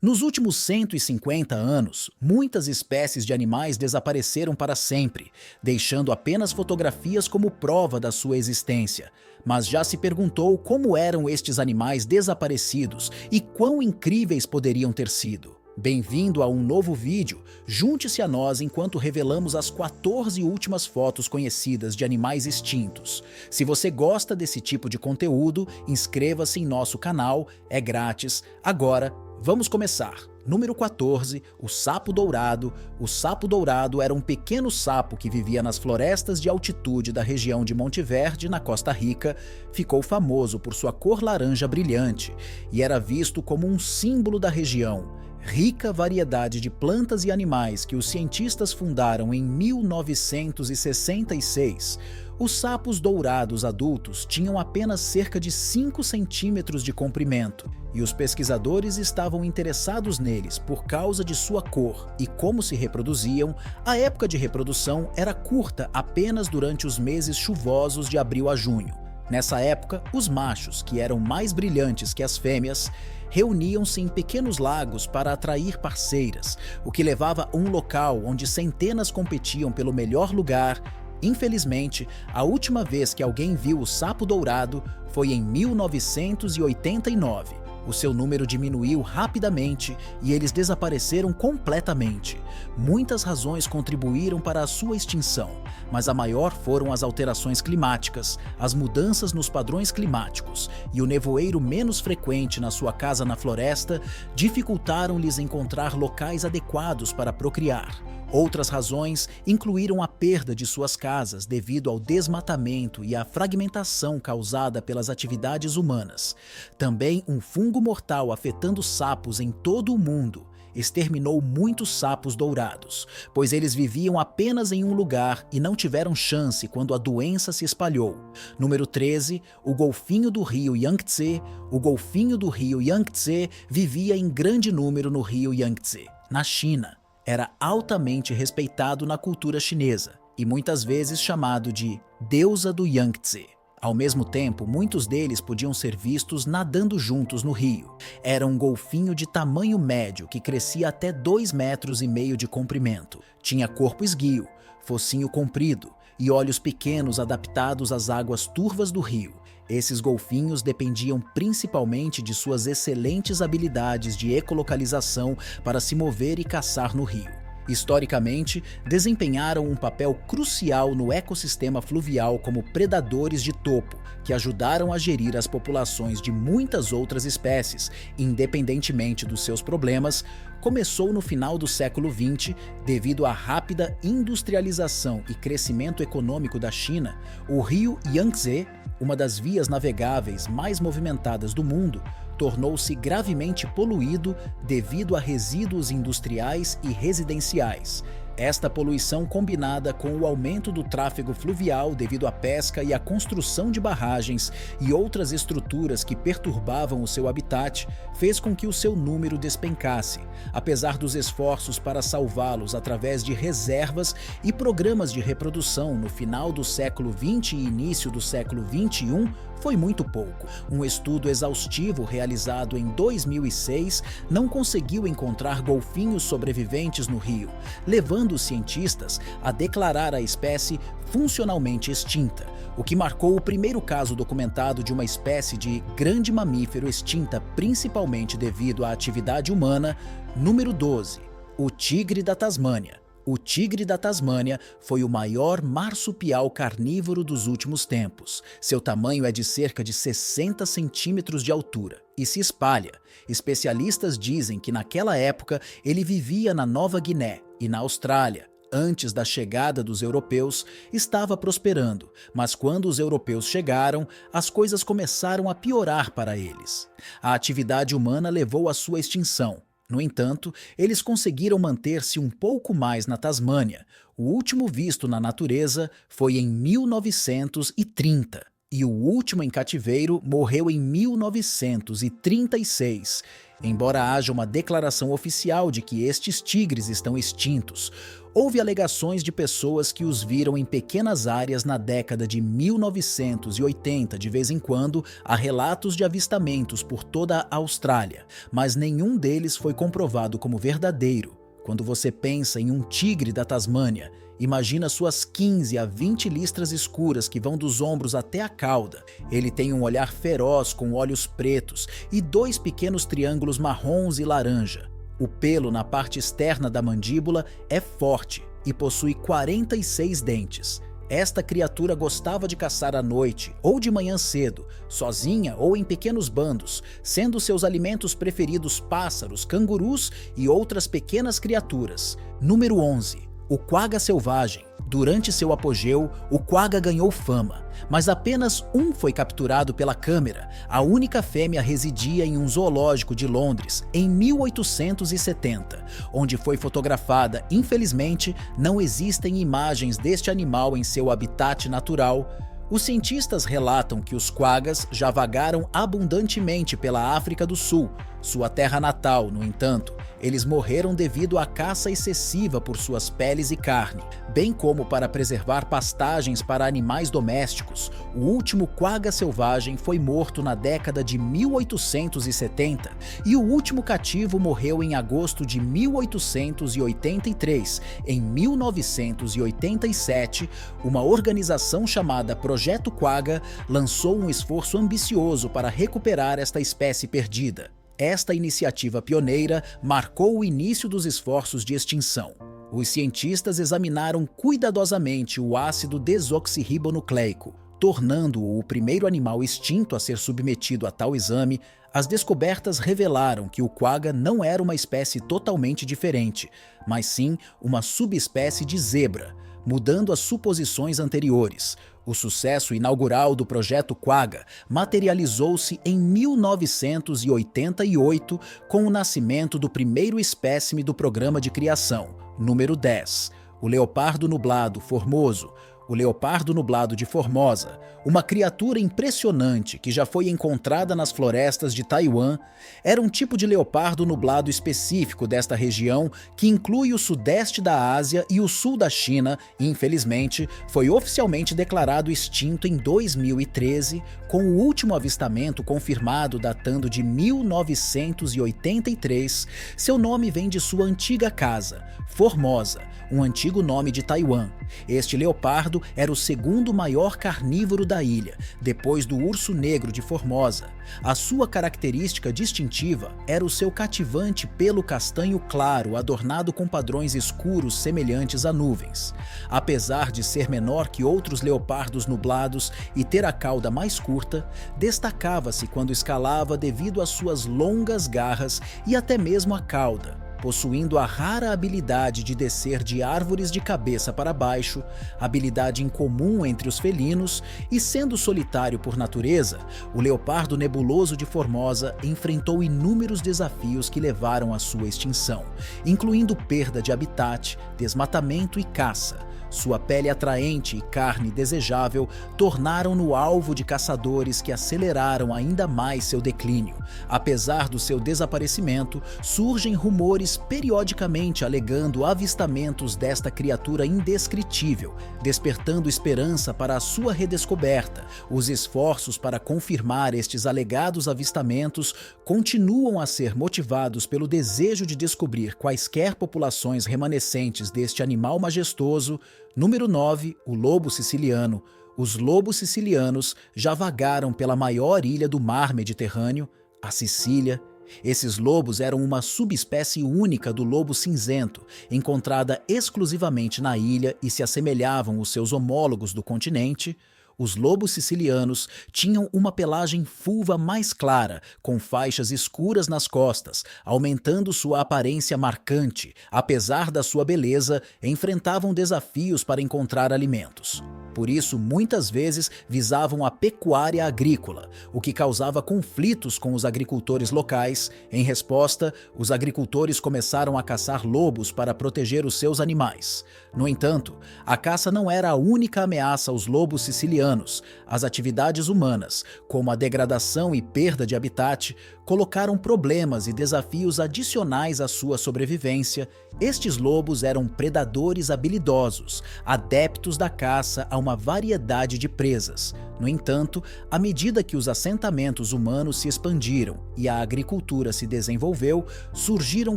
Nos últimos 150 anos, muitas espécies de animais desapareceram para sempre, deixando apenas fotografias como prova da sua existência. Mas já se perguntou como eram estes animais desaparecidos e quão incríveis poderiam ter sido? Bem-vindo a um novo vídeo. Junte-se a nós enquanto revelamos as 14 últimas fotos conhecidas de animais extintos. Se você gosta desse tipo de conteúdo, inscreva-se em nosso canal, é grátis. Agora, vamos começar. Número 14, o sapo dourado. O sapo dourado era um pequeno sapo que vivia nas florestas de altitude da região de Monte Verde, na Costa Rica. Ficou famoso por sua cor laranja brilhante e era visto como um símbolo da região. Rica variedade de plantas e animais que os cientistas fundaram em 1966. Os sapos dourados adultos tinham apenas cerca de 5 centímetros de comprimento, e os pesquisadores estavam interessados neles por causa de sua cor e como se reproduziam. A época de reprodução era curta apenas durante os meses chuvosos de abril a junho. Nessa época, os machos, que eram mais brilhantes que as fêmeas, reuniam-se em pequenos lagos para atrair parceiras, o que levava a um local onde centenas competiam pelo melhor lugar. Infelizmente, a última vez que alguém viu o sapo dourado foi em 1989. O seu número diminuiu rapidamente e eles desapareceram completamente. Muitas razões contribuíram para a sua extinção, mas a maior foram as alterações climáticas, as mudanças nos padrões climáticos e o nevoeiro menos frequente na sua casa na floresta dificultaram-lhes encontrar locais adequados para procriar. Outras razões incluíram a perda de suas casas devido ao desmatamento e à fragmentação causada pelas atividades humanas. Também um fungo mortal afetando sapos em todo o mundo exterminou muitos sapos dourados, pois eles viviam apenas em um lugar e não tiveram chance quando a doença se espalhou. Número 13, o golfinho do rio Yangtze. O golfinho do rio Yangtze vivia em grande número no rio Yangtze, na China. Era altamente respeitado na cultura chinesa e muitas vezes chamado de deusa do Yangtze. Ao mesmo tempo, muitos deles podiam ser vistos nadando juntos no rio. Era um golfinho de tamanho médio que crescia até 2,5 metros de comprimento. Tinha corpo esguio, focinho comprido e olhos pequenos adaptados às águas turvas do rio. Esses golfinhos dependiam principalmente de suas excelentes habilidades de ecolocalização para se mover e caçar no rio. Historicamente, desempenharam um papel crucial no ecossistema fluvial como predadores de topo, que ajudaram a gerir as populações de muitas outras espécies, independentemente dos seus problemas. Começou no final do século XX, devido à rápida industrialização e crescimento econômico da China. O rio Yangtze, uma das vias navegáveis mais movimentadas do mundo, tornou-se gravemente poluído devido a resíduos industriais e residenciais. Esta poluição, combinada com o aumento do tráfego fluvial devido à pesca e à construção de barragens e outras estruturas que perturbavam o seu habitat, fez com que o seu número despencasse. Apesar dos esforços para salvá-los através de reservas e programas de reprodução no final do século XX e início do século XXI, foi muito pouco. Um estudo exaustivo realizado em 2006 não conseguiu encontrar golfinhos sobreviventes no rio, levando os cientistas a declarar a espécie funcionalmente extinta, o que marcou o primeiro caso documentado de uma espécie de grande mamífero extinta principalmente devido à atividade humana. Número 12, o tigre da Tasmânia. O tigre da Tasmânia foi o maior marsupial carnívoro dos últimos tempos. Seu tamanho é de cerca de 60 centímetros de altura e se espalha. Especialistas dizem que naquela época ele vivia na Nova Guiné e na Austrália. Antes da chegada dos europeus, estava prosperando, mas quando os europeus chegaram, as coisas começaram a piorar para eles. A atividade humana levou à sua extinção. No entanto, eles conseguiram manter-se um pouco mais na Tasmânia. O último visto na natureza foi em 1930, e o último em cativeiro morreu em 1936. Embora haja uma declaração oficial de que estes tigres estão extintos, houve alegações de pessoas que os viram em pequenas áreas na década de 1980. De vez em quando, há relatos de avistamentos por toda a Austrália, mas nenhum deles foi comprovado como verdadeiro. Quando você pensa em um tigre da Tasmânia, imagina suas 15 a 20 listras escuras que vão dos ombros até a cauda. Ele tem um olhar feroz com olhos pretos e 2 pequenos triângulos marrons e laranja. O pelo na parte externa da mandíbula é forte e possui 46 dentes. Esta criatura gostava de caçar à noite ou de manhã cedo, sozinha ou em pequenos bandos, sendo seus alimentos preferidos pássaros, cangurus e outras pequenas criaturas. Número 11. O quagga selvagem. Durante seu apogeu, o quagga ganhou fama, mas apenas um foi capturado pela câmera. A única fêmea residia em um zoológico de Londres em 1870, onde foi fotografada. Infelizmente, não existem imagens deste animal em seu habitat natural. Os cientistas relatam que os quaggas já vagaram abundantemente pela África do Sul, sua terra natal. No entanto, eles morreram devido à caça excessiva por suas peles e carne, bem como para preservar pastagens para animais domésticos. O último quagga selvagem foi morto na década de 1870 e o último cativo morreu em agosto de 1883. Em 1987, uma organização chamada Projeto Quagga lançou um esforço ambicioso para recuperar esta espécie perdida. Esta iniciativa pioneira marcou o início dos esforços de extinção. Os cientistas examinaram cuidadosamente o ácido desoxirribonucleico, tornando-o o primeiro animal extinto a ser submetido a tal exame. As descobertas revelaram que o quagga não era uma espécie totalmente diferente, mas sim uma subespécie de zebra, mudando as suposições anteriores. O sucesso inaugural do Projeto Quagga materializou-se em 1988 com o nascimento do primeiro espécime do programa de criação, número 10, o leopardo nublado formoso. O leopardo nublado de Formosa, uma criatura impressionante que já foi encontrada nas florestas de Taiwan, era um tipo de leopardo nublado específico desta região que inclui o sudeste da Ásia e o sul da China e, infelizmente, foi oficialmente declarado extinto em 2013, com o último avistamento confirmado datando de 1983. Seu nome vem de sua antiga casa, Formosa, um antigo nome de Taiwan. Este leopardo era o segundo maior carnívoro da ilha, depois do urso negro de Formosa. A sua característica distintiva era o seu cativante pelo castanho claro, adornado com padrões escuros semelhantes a nuvens. Apesar de ser menor que outros leopardos nublados e ter a cauda mais curta, destacava-se quando escalava devido às suas longas garras e até mesmo a cauda. Possuindo a rara habilidade de descer de árvores de cabeça para baixo, habilidade incomum entre os felinos, e sendo solitário por natureza, o leopardo nebuloso de Formosa enfrentou inúmeros desafios que levaram à sua extinção, incluindo perda de habitat, desmatamento e caça. Sua pele atraente e carne desejável tornaram-no alvo de caçadores que aceleraram ainda mais seu declínio. Apesar do seu desaparecimento, surgem rumores periodicamente alegando avistamentos desta criatura indescritível, despertando esperança para a sua redescoberta. Os esforços para confirmar estes alegados avistamentos continuam a ser motivados pelo desejo de descobrir quaisquer populações remanescentes deste animal majestoso. Número 9. O lobo siciliano. Os lobos sicilianos já vagaram pela maior ilha do mar Mediterrâneo, a Sicília. Esses lobos eram uma subespécie única do lobo cinzento, encontrada exclusivamente na ilha e se assemelhavam aos seus homólogos do continente. Os lobos sicilianos tinham uma pelagem fulva mais clara, com faixas escuras nas costas, aumentando sua aparência marcante. Apesar da sua beleza, enfrentavam desafios para encontrar alimentos. Por isso, muitas vezes visavam a pecuária agrícola, o que causava conflitos com os agricultores locais. Em resposta, os agricultores começaram a caçar lobos para proteger os seus animais. No entanto, a caça não era a única ameaça aos lobos sicilianos. As atividades humanas, como a degradação e perda de habitat, colocaram problemas e desafios adicionais à sua sobrevivência. Estes lobos eram predadores habilidosos, adeptos da caça a uma variedade de presas. No entanto, à medida que os assentamentos humanos se expandiram e a agricultura se desenvolveu, surgiram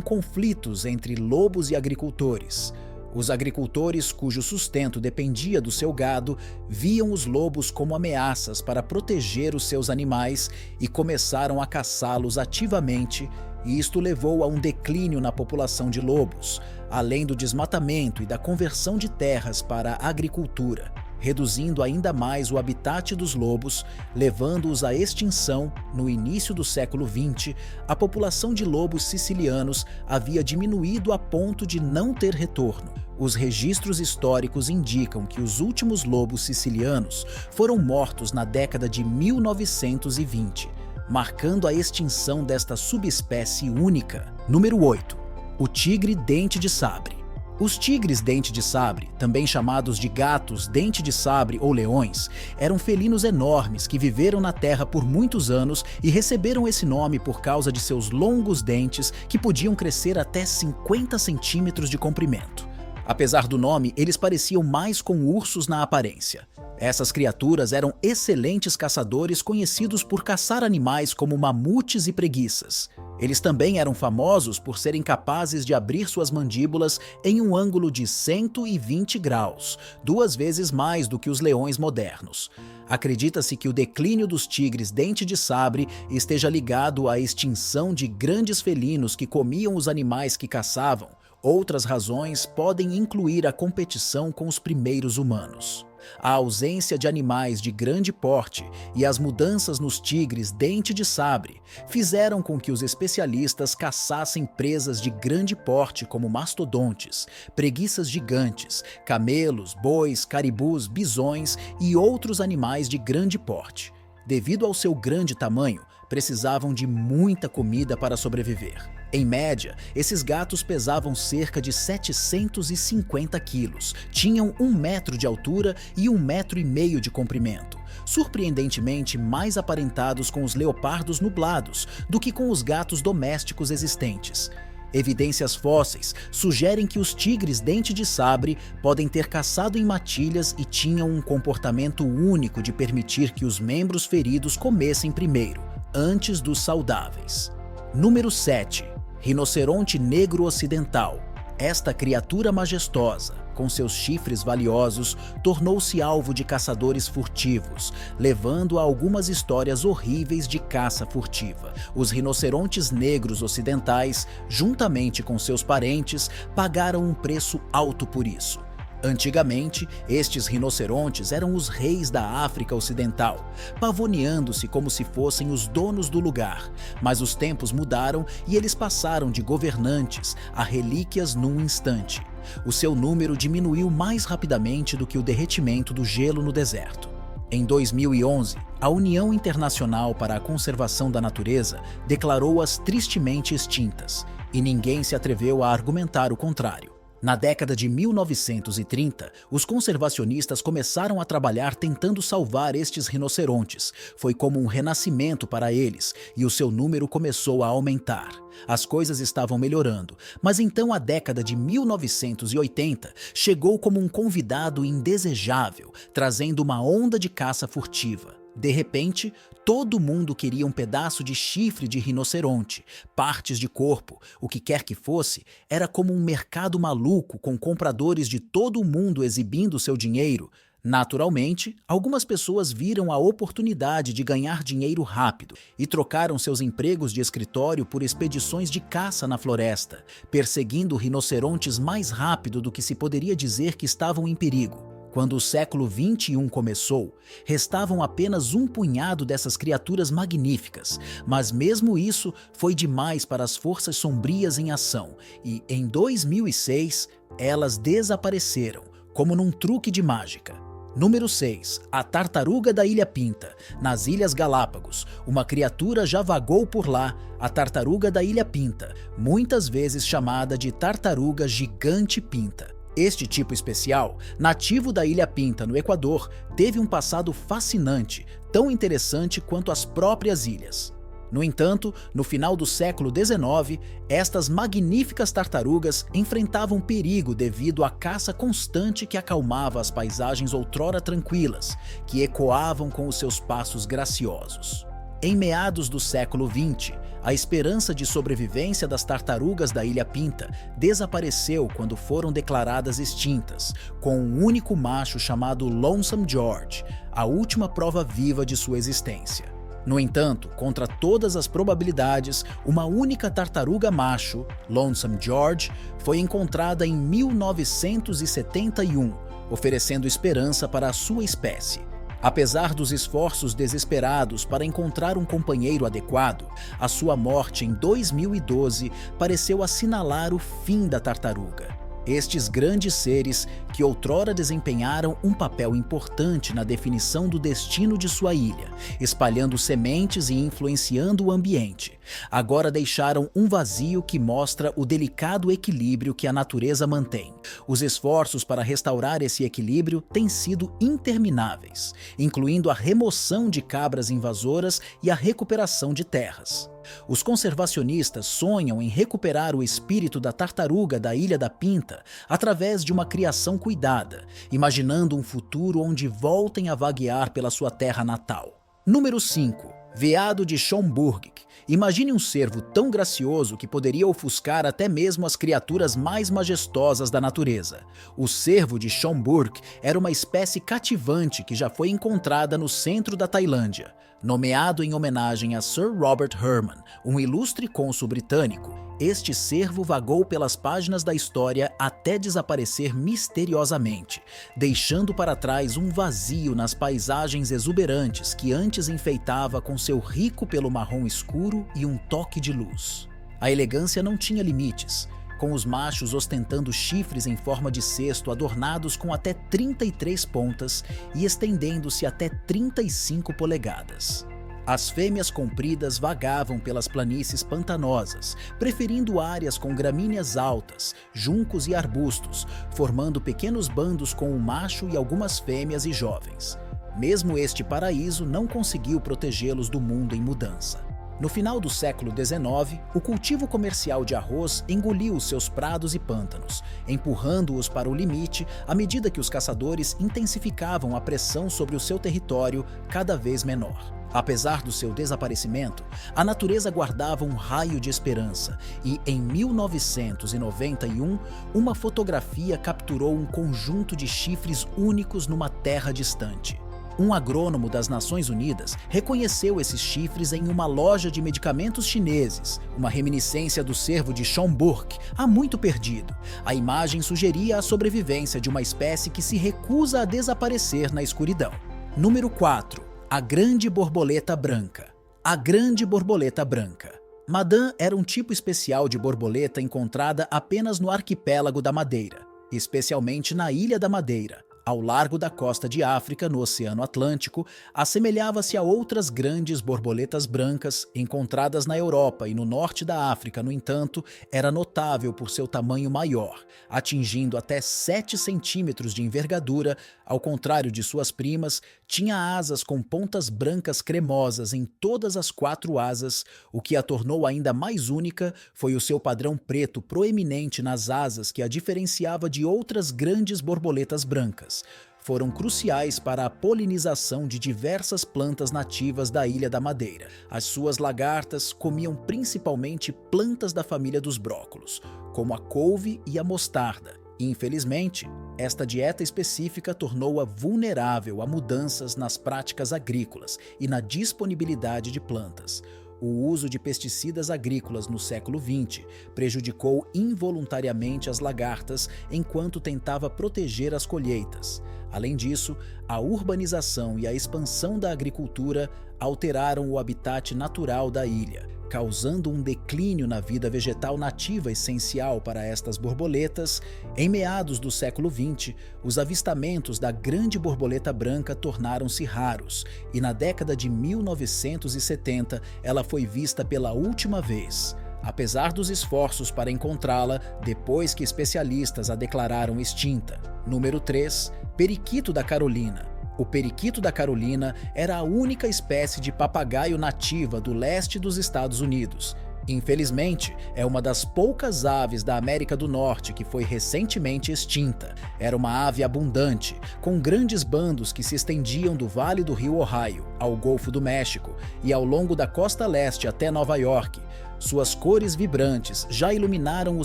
conflitos entre lobos e agricultores. Os agricultores, cujo sustento dependia do seu gado, viam os lobos como ameaças para proteger os seus animais e começaram a caçá-los ativamente, e isto levou a um declínio na população de lobos, além do desmatamento e da conversão de terras para a agricultura, reduzindo ainda mais o habitat dos lobos, levando-os à extinção. No início do século XX, a população de lobos sicilianos havia diminuído a ponto de não ter retorno. Os registros históricos indicam que os últimos lobos sicilianos foram mortos na década de 1920, marcando a extinção desta subespécie única. Número 8. O tigre dente de sabre. Os tigres dente de sabre, também chamados de gatos dente de sabre ou leões, eram felinos enormes que viveram na Terra por muitos anos e receberam esse nome por causa de seus longos dentes que podiam crescer até 50 centímetros de comprimento. Apesar do nome, eles pareciam mais com ursos na aparência. Essas criaturas eram excelentes caçadores conhecidos por caçar animais como mamutes e preguiças. Eles também eram famosos por serem capazes de abrir suas mandíbulas em um ângulo de 120 graus, 2 vezes mais do que os leões modernos. Acredita-se que o declínio dos tigres dente de sabre esteja ligado à extinção de grandes felinos que comiam os animais que caçavam. Outras razões podem incluir a competição com os primeiros humanos. A ausência de animais de grande porte e as mudanças nos tigres dente de sabre fizeram com que os especialistas caçassem presas de grande porte como mastodontes, preguiças gigantes, camelos, bois, caribus, bisões e outros animais de grande porte. Devido ao seu grande tamanho, precisavam de muita comida para sobreviver. Em média, esses gatos pesavam cerca de 750 quilos, tinham 1 metro de altura e 1,5 metros de comprimento, surpreendentemente mais aparentados com os leopardos nublados do que com os gatos domésticos existentes. Evidências fósseis sugerem que os tigres dente de sabre podem ter caçado em matilhas e tinham um comportamento único de permitir que os membros feridos comessem primeiro, antes dos saudáveis. Número 7. Rinoceronte negro ocidental. Esta criatura majestosa, com seus chifres valiosos, tornou-se alvo de caçadores furtivos, levando a algumas histórias horríveis de caça furtiva. Os rinocerontes negros ocidentais, juntamente com seus parentes, pagaram um preço alto por isso. Antigamente, estes rinocerontes eram os reis da África Ocidental, pavoneando-se como se fossem os donos do lugar, mas os tempos mudaram e eles passaram de governantes a relíquias num instante. O seu número diminuiu mais rapidamente do que o derretimento do gelo no deserto. Em 2011, a União Internacional para a Conservação da Natureza declarou-as tristemente extintas, e ninguém se atreveu a argumentar o contrário. Na década de 1930, os conservacionistas começaram a trabalhar tentando salvar estes rinocerontes. Foi como um renascimento para eles, e o seu número começou a aumentar. As coisas estavam melhorando, mas então a década de 1980 chegou como um convidado indesejável, trazendo uma onda de caça furtiva. De repente, todo mundo queria um pedaço de chifre de rinoceronte, partes de corpo, o que quer que fosse. Era como um mercado maluco com compradores de todo o mundo exibindo seu dinheiro. Naturalmente, algumas pessoas viram a oportunidade de ganhar dinheiro rápido e trocaram seus empregos de escritório por expedições de caça na floresta, perseguindo rinocerontes mais rápido do que se poderia dizer que estavam em perigo. Quando o século XXI começou, restavam apenas um punhado dessas criaturas magníficas, mas mesmo isso foi demais para as forças sombrias em ação, e em 2006 elas desapareceram, como num truque de mágica. Número 6. A tartaruga da Ilha Pinta, nas Ilhas Galápagos. Uma criatura já vagou por lá, a tartaruga da Ilha Pinta, muitas vezes chamada de tartaruga gigante pinta. Este tipo especial, nativo da Ilha Pinta, no Equador, teve um passado fascinante, tão interessante quanto as próprias ilhas. No entanto, no final do século XIX, estas magníficas tartarugas enfrentavam perigo devido à caça constante que acalmava as paisagens outrora tranquilas, que ecoavam com os seus passos graciosos. Em meados do século XX, a esperança de sobrevivência das tartarugas da Ilha Pinta desapareceu quando foram declaradas extintas, com um único macho chamado Lonesome George, a última prova viva de sua existência. No entanto, contra todas as probabilidades, uma única tartaruga macho, Lonesome George, foi encontrada em 1971, oferecendo esperança para a sua espécie. Apesar dos esforços desesperados para encontrar um companheiro adequado, a sua morte em 2012 pareceu assinalar o fim da tartaruga. Estes grandes seres, que outrora desempenharam um papel importante na definição do destino de sua ilha, espalhando sementes e influenciando o ambiente, agora deixaram um vazio que mostra o delicado equilíbrio que a natureza mantém. Os esforços para restaurar esse equilíbrio têm sido intermináveis, incluindo a remoção de cabras invasoras e a recuperação de terras. Os conservacionistas sonham em recuperar o espírito da tartaruga da Ilha da Pinta através de uma criação cuidada, imaginando um futuro onde voltem a vaguear pela sua terra natal. Número 5. Veado de Schomburgk. Imagine um cervo tão gracioso que poderia ofuscar até mesmo as criaturas mais majestosas da natureza. O cervo de Schomburgk era uma espécie cativante que já foi encontrada no centro da Tailândia. Nomeado em homenagem a Sir Robert Herman, um ilustre cônsul britânico, este cervo vagou pelas páginas da história até desaparecer misteriosamente, deixando para trás um vazio nas paisagens exuberantes que antes enfeitava com seu rico pelo marrom escuro e um toque de luz. A elegância não tinha limites, com os machos ostentando chifres em forma de cesto adornados com até 33 pontas e estendendo-se até 35 polegadas. As fêmeas compridas vagavam pelas planícies pantanosas, preferindo áreas com gramíneas altas, juncos e arbustos, formando pequenos bandos com o macho e algumas fêmeas e jovens. Mesmo este paraíso não conseguiu protegê-los do mundo em mudança. No final do século XIX, o cultivo comercial de arroz engoliu seus prados e pântanos, empurrando-os para o limite à medida que os caçadores intensificavam a pressão sobre o seu território cada vez menor. Apesar do seu desaparecimento, a natureza guardava um raio de esperança e, em 1991, uma fotografia capturou um conjunto de chifres únicos numa terra distante. Um agrônomo das Nações Unidas reconheceu esses chifres em uma loja de medicamentos chineses, uma reminiscência do cervo de Schomburgk, há muito perdido. A imagem sugeria a sobrevivência de uma espécie que se recusa a desaparecer na escuridão. Número 4. A grande borboleta branca. A grande borboleta branca. Madame era um tipo especial de borboleta encontrada apenas no arquipélago da Madeira, especialmente na Ilha da Madeira. Ao largo da costa de África, no Oceano Atlântico, assemelhava-se a outras grandes borboletas brancas encontradas na Europa e no norte da África. No entanto, era notável por seu tamanho maior, atingindo até 7 centímetros de envergadura. Ao contrário de suas primas, tinha asas com pontas brancas cremosas em todas as 4 asas. O que a tornou ainda mais única foi o seu padrão preto proeminente nas asas que a diferenciava de outras grandes borboletas brancas. Foram cruciais para a polinização de diversas plantas nativas da Ilha da Madeira. As suas lagartas comiam principalmente plantas da família dos brócolos, como a couve e a mostarda. Infelizmente, esta dieta específica tornou-a vulnerável a mudanças nas práticas agrícolas e na disponibilidade de plantas. O uso de pesticidas agrícolas no século XX prejudicou involuntariamente as lagartas enquanto tentava proteger as colheitas. Além disso, a urbanização e a expansão da agricultura alteraram o habitat natural da ilha, causando um declínio na vida vegetal nativa essencial para estas borboletas. Em meados do século XX, os avistamentos da grande borboleta branca tornaram-se raros, e na década de 1970 ela foi vista pela última vez. Apesar dos esforços para encontrá-la, depois que especialistas a declararam extinta. Número 3. Periquito da Carolina. O periquito da Carolina era a única espécie de papagaio nativa do leste dos Estados Unidos. Infelizmente, é uma das poucas aves da América do Norte que foi recentemente extinta. Era uma ave abundante, com grandes bandos que se estendiam do Vale do Rio Ohio ao Golfo do México e ao longo da costa leste até Nova York. Suas cores vibrantes já iluminaram o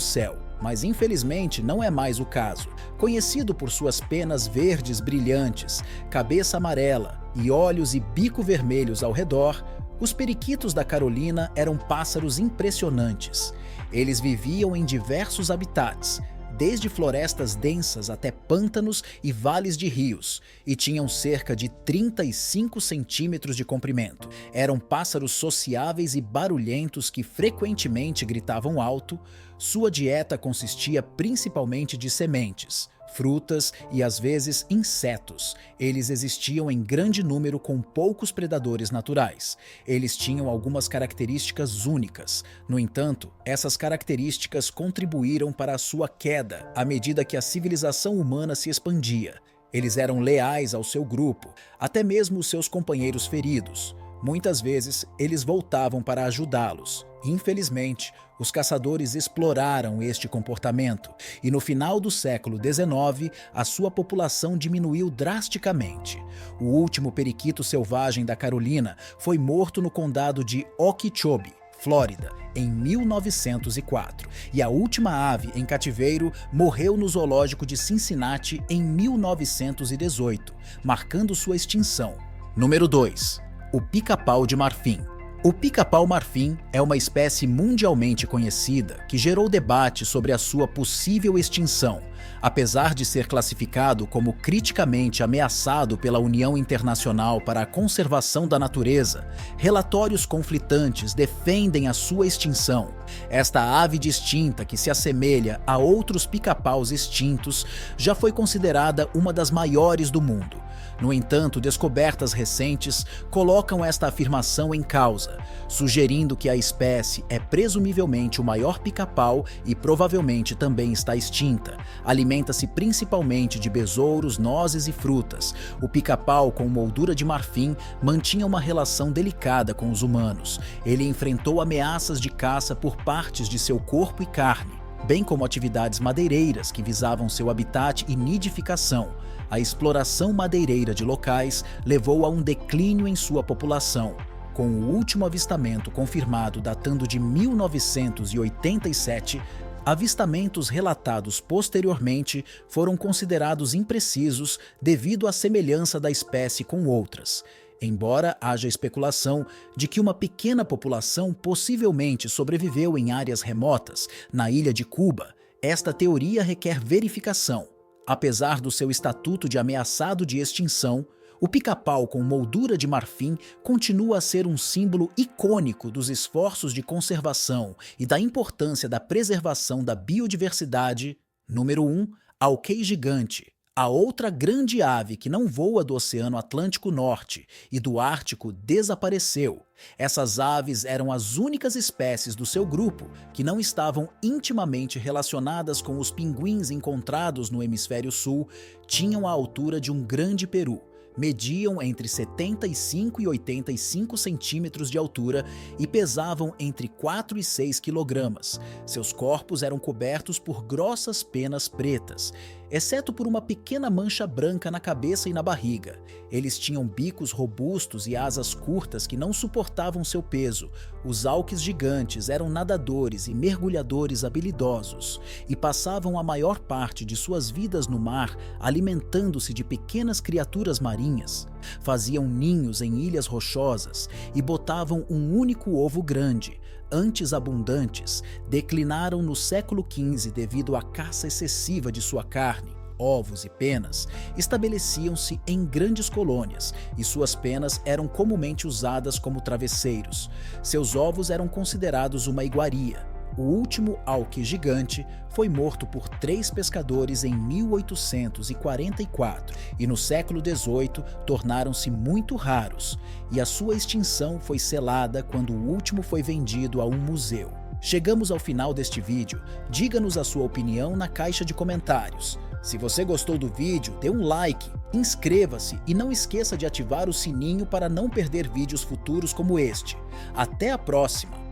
céu, mas infelizmente não é mais o caso. Conhecido por suas penas verdes brilhantes, cabeça amarela e olhos e bico vermelhos ao redor, os periquitos da Carolina eram pássaros impressionantes. Eles viviam em diversos habitats, desde florestas densas até pântanos e vales de rios, e tinham cerca de 35 centímetros de comprimento. Eram pássaros sociáveis e barulhentos que frequentemente gritavam alto. Sua dieta consistia principalmente de sementes, frutas e, às vezes, insetos. Eles existiam em grande número com poucos predadores naturais. Eles tinham algumas características únicas. No entanto, essas características contribuíram para a sua queda à medida que a civilização humana se expandia. Eles eram leais ao seu grupo, até mesmo os seus companheiros feridos. Muitas vezes, eles voltavam para ajudá-los. Infelizmente, os caçadores exploraram este comportamento e no final do século XIX, a sua população diminuiu drasticamente. O último periquito selvagem da Carolina foi morto no condado de Okeechobee, Flórida, em 1904, e a última ave em cativeiro morreu no zoológico de Cincinnati em 1918, marcando sua extinção. Número 2. O pica-pau de marfim. O pica-pau marfim é uma espécie mundialmente conhecida que gerou debate sobre a sua possível extinção. Apesar de ser classificado como criticamente ameaçado pela União Internacional para a Conservação da Natureza, relatórios conflitantes defendem a sua extinção. Esta ave distinta, que se assemelha a outros pica-paus extintos, já foi considerada uma das maiores do mundo. No entanto, descobertas recentes colocam esta afirmação em causa, sugerindo que a espécie é presumivelmente o maior pica-pau e provavelmente também está extinta. Alimenta-se principalmente de besouros, nozes e frutas. O pica-pau com moldura de marfim mantinha uma relação delicada com os humanos. Ele enfrentou ameaças de caça por partes de seu corpo e carne, bem como atividades madeireiras que visavam seu habitat e nidificação. A exploração madeireira de locais levou a um declínio em sua população, com o último avistamento confirmado datando de 1987. Avistamentos relatados posteriormente foram considerados imprecisos devido à semelhança da espécie com outras. Embora haja especulação de que uma pequena população possivelmente sobreviveu em áreas remotas, na ilha de Cuba, esta teoria requer verificação. Apesar do seu estatuto de ameaçado de extinção, o pica-pau com moldura de marfim continua a ser um símbolo icônico dos esforços de conservação e da importância da preservação da biodiversidade. Número 1. Alquei gigante. A outra grande ave que não voa do Oceano Atlântico Norte e do Ártico desapareceu. Essas aves eram as únicas espécies do seu grupo que não estavam intimamente relacionadas com os pinguins encontrados no Hemisfério Sul. Tinham a altura de um grande peru. Mediam entre 75 e 85 centímetros de altura e pesavam entre 4 e 6 quilogramas. Seus corpos eram cobertos por grossas penas pretas, exceto por uma pequena mancha branca na cabeça e na barriga. Eles tinham bicos robustos e asas curtas que não suportavam seu peso. Os auques gigantes eram nadadores e mergulhadores habilidosos e passavam a maior parte de suas vidas no mar alimentando-se de pequenas criaturas marinhas. Faziam ninhos em ilhas rochosas e botavam um único ovo grande. Antes abundantes, declinaram no século XV devido à caça excessiva de sua carne. ovos e penas, estabeleciam-se em grandes colônias e suas penas eram comumente usadas como travesseiros. Seus ovos eram considerados uma iguaria. O último auque gigante foi morto por 3 pescadores em 1844 e no século XVIII tornaram-se muito raros, e a sua extinção foi selada quando o último foi vendido a um museu. Chegamos ao final deste vídeo. Diga-nos a sua opinião na caixa de comentários. Se você gostou do vídeo, dê um like, inscreva-se e não esqueça de ativar o sininho para não perder vídeos futuros como este. Até a próxima!